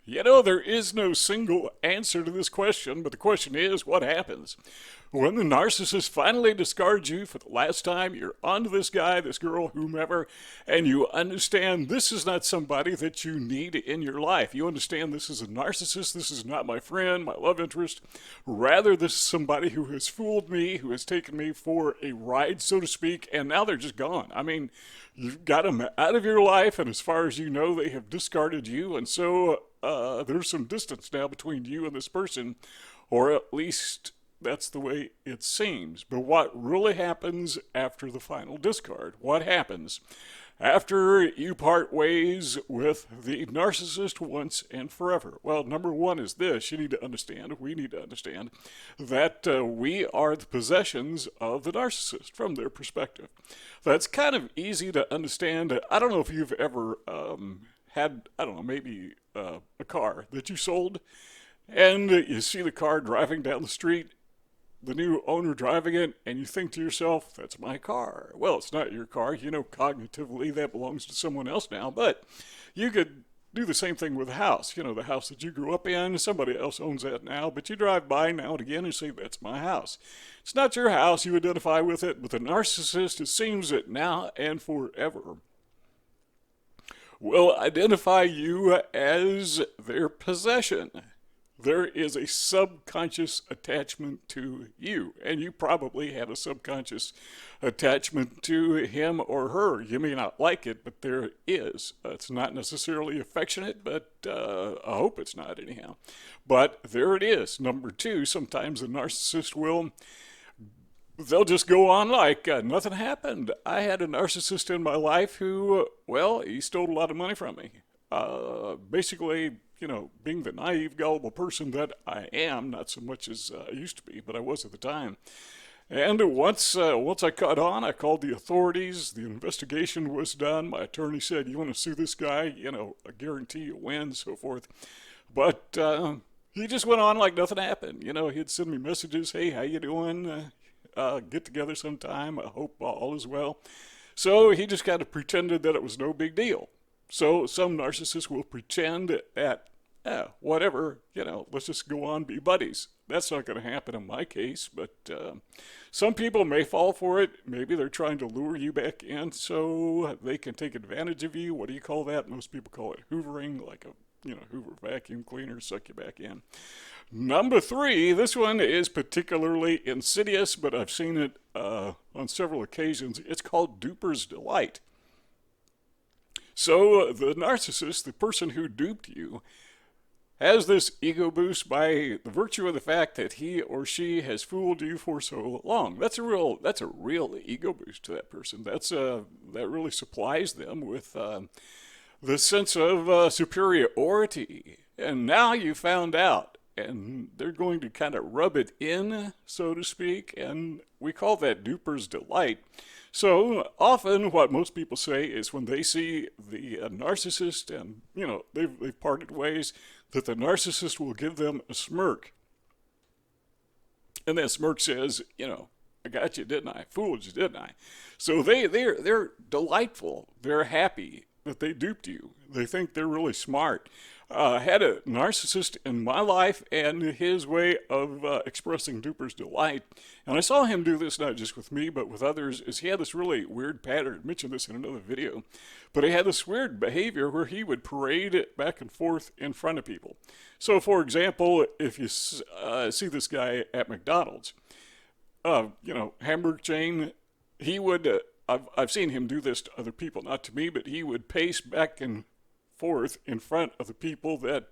You know, there is no single answer to this question, but the question is, what happens? When the narcissist finally discards you for the last time, you're onto this guy, this girl, whomever, and you understand this is not somebody that you need in your life. You understand this is a narcissist, this is not my friend, my love interest. Rather, this is somebody who has fooled me, who has taken me for a ride, so to speak, and now they're just gone. I mean, you've got them out of your life, and as far as you know, they have discarded you, and so there's some distance now between you and this person, or at least that's the way it seems. But what really happens after the final discard? What happens after you part ways with the narcissist once and forever? Well, number one is this. You need to understand, we need to understand, that we are the possessions of the narcissist from their perspective. That's kind of easy to understand. I don't know if you've ever had, I don't know, maybe a car that you sold, and you see the car driving down the street, the new owner driving it, and you think to yourself, that's my car. Well, it's not your car. You know, cognitively that belongs to someone else now, but you could do the same thing with a house. You know, the house that you grew up in, somebody else owns that now, but you drive by now and again and say, that's my house. It's not your house. You identify with it, but the narcissist, it seems that now and forever will identify you as their possession. There is a subconscious attachment to you, and you probably had a subconscious attachment to him or her. You may not like it, but there is. It's not necessarily affectionate, but I hope it's not anyhow. But there it is. Number two, sometimes a narcissist will they'll just go on like nothing happened. I had a narcissist in my life who, well, he stole a lot of money from me. Basically, you know, being the naive, gullible person that I am, not so much as I used to be, but I was at the time. And once I caught on, I called the authorities. The investigation was done. My attorney said, "You want to sue this guy? You know, I guarantee you win," so forth. But he just went on like nothing happened. You know, he'd send me messages, "Hey, how you doing? Get together sometime. I hope all is well." So he just kind of pretended that it was no big deal. So some narcissists will pretend that, whatever, you know, let's just go on, be buddies. That's not going to happen in my case, but some people may fall for it. Maybe they're trying to lure you back in so they can take advantage of you. What do you call that? Most people call it hoovering, like a Hoover vacuum cleaner, suck you back in. Number three, this one is particularly insidious, but I've seen it on several occasions. It's called Duper's delight. So the narcissist, the person who duped you, has this ego boost by the virtue of the fact that he or she has fooled you for so long. That's a real ego boost to that person. That really supplies them with the sense of superiority. And now you found out, and they're going to kind of rub it in, so to speak, and we call that Duper's delight. So often what most people say is when they see the narcissist and, you know, they've parted ways, that the narcissist will give them a smirk. And that smirk says, you know, I got you, didn't I? Fooled you, didn't I? So they're delightful. They're happy that they duped you. They think they're really smart. I had a narcissist in my life, and his way of expressing Duper's delight, and I saw him do this not just with me, but with others, is he had this really weird pattern. I mentioned this in another video, but he had this weird behavior where he would parade it back and forth in front of people. So, for example, if you see this guy at McDonald's, hamburger chain, he would, I've seen him do this to other people, not to me, but he would pace back and forth in front of the people that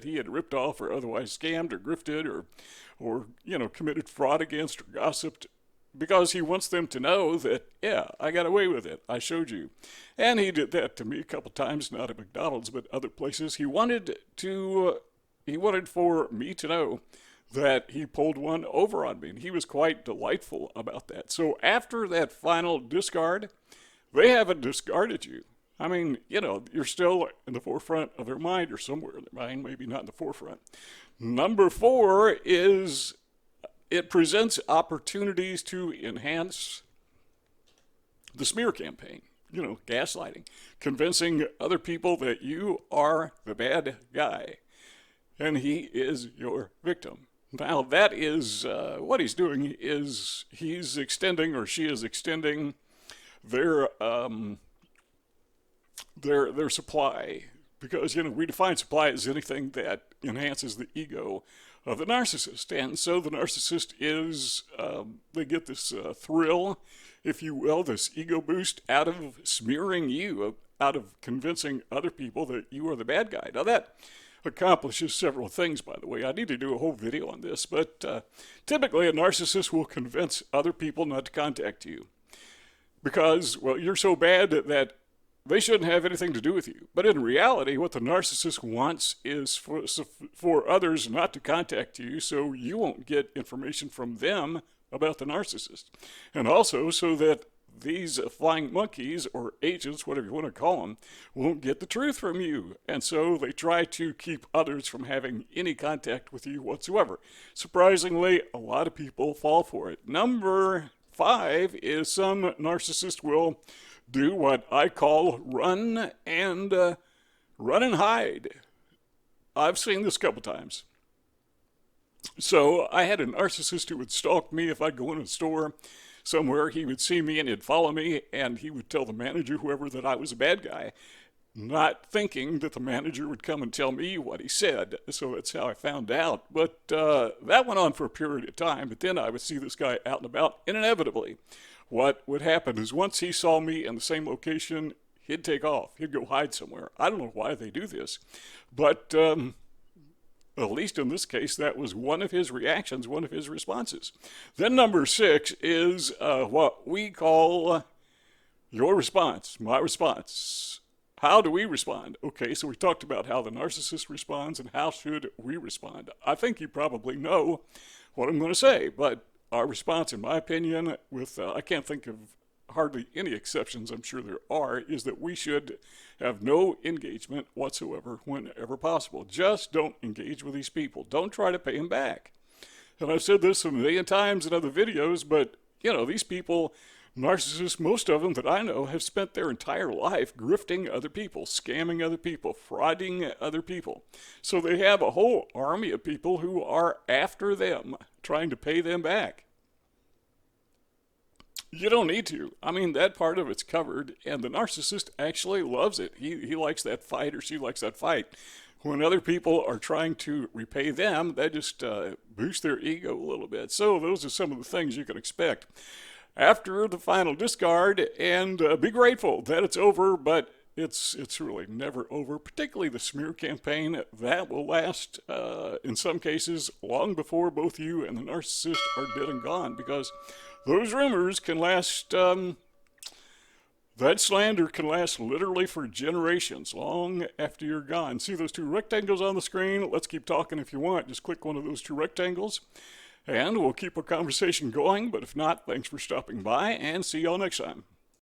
he had ripped off or otherwise scammed or grifted or committed fraud against or gossiped, because he wants them to know that, yeah, I got away with it. I showed you. And he did that to me a couple times, not at McDonald's, but other places. He wanted for me to know that he pulled one over on me, and he was quite delightful about that. So after that final discard, they haven't discarded you. I mean, you're still in the forefront of their mind, or somewhere in their mind, maybe not in the forefront. Number four is it presents opportunities to enhance the smear campaign. gaslighting, convincing other people that you are the bad guy and he is your victim. Now, that is what he's doing is he's extending, or she is extending their supply, because we define supply as anything that enhances the ego of the narcissist. And so the narcissist is they get this thrill, if you will, this ego boost out of smearing you, out of convincing other people that you are the bad guy. Now that accomplishes several things, by the way. I need to do a whole video on this, but typically a narcissist will convince other people not to contact you because, well, you're so bad that they shouldn't have anything to do with you. But in reality, what the narcissist wants is for others not to contact you, so you won't get information from them about the narcissist. And also so that these flying monkeys, or agents, whatever you want to call them, won't get the truth from you. And so they try to keep others from having any contact with you whatsoever. Surprisingly, a lot of people fall for it. Number 5 is some narcissist will do what I call run and hide. I've seen this a couple times. So I had a narcissist who would stalk me if I'd go in a store somewhere. He would see me and he'd follow me, and he would tell the manager, whoever, that I was a bad guy, not thinking that the manager would come and tell me what he said. So that's how I found out. But that went on for a period of time, but then I would see this guy out and about, and inevitably what would happen is once he saw me in the same location, he'd take off. He'd go hide somewhere. I don't know why they do this, but at least in this case, that was one of his reactions, one of his responses. Then number 6 is what we call your response, my response. How do we respond? Okay, so we talked about how the narcissist responds and how should we respond. I think you probably know what I'm going to say, but our response, in my opinion, with I can't think of hardly any exceptions, I'm sure there are, is that we should have no engagement whatsoever whenever possible. Just don't engage with these people. Don't try to pay them back. And I've said this a million times in other videos, but, these people, narcissists, most of them that I know, have spent their entire life grifting other people, scamming other people, frauding other people. So they have a whole army of people who are after them, trying to pay them back. You don't need to. I mean, that part of it's covered, and the narcissist actually loves it. He likes that fight, or she likes that fight. When other people are trying to repay them, that just boosts their ego a little bit. So those are some of the things you can expect after the final discard, and be grateful that it's over, but it's really never over, particularly the smear campaign. That will last, in some cases, long before both you and the narcissist are dead and gone, because those rumors can last, that slander can last literally for generations, long after you're gone. See those 2 rectangles on the screen? Let's keep talking if you want. Just click one of those 2 rectangles, and we'll keep our conversation going. But if not, thanks for stopping by, and see y'all next time.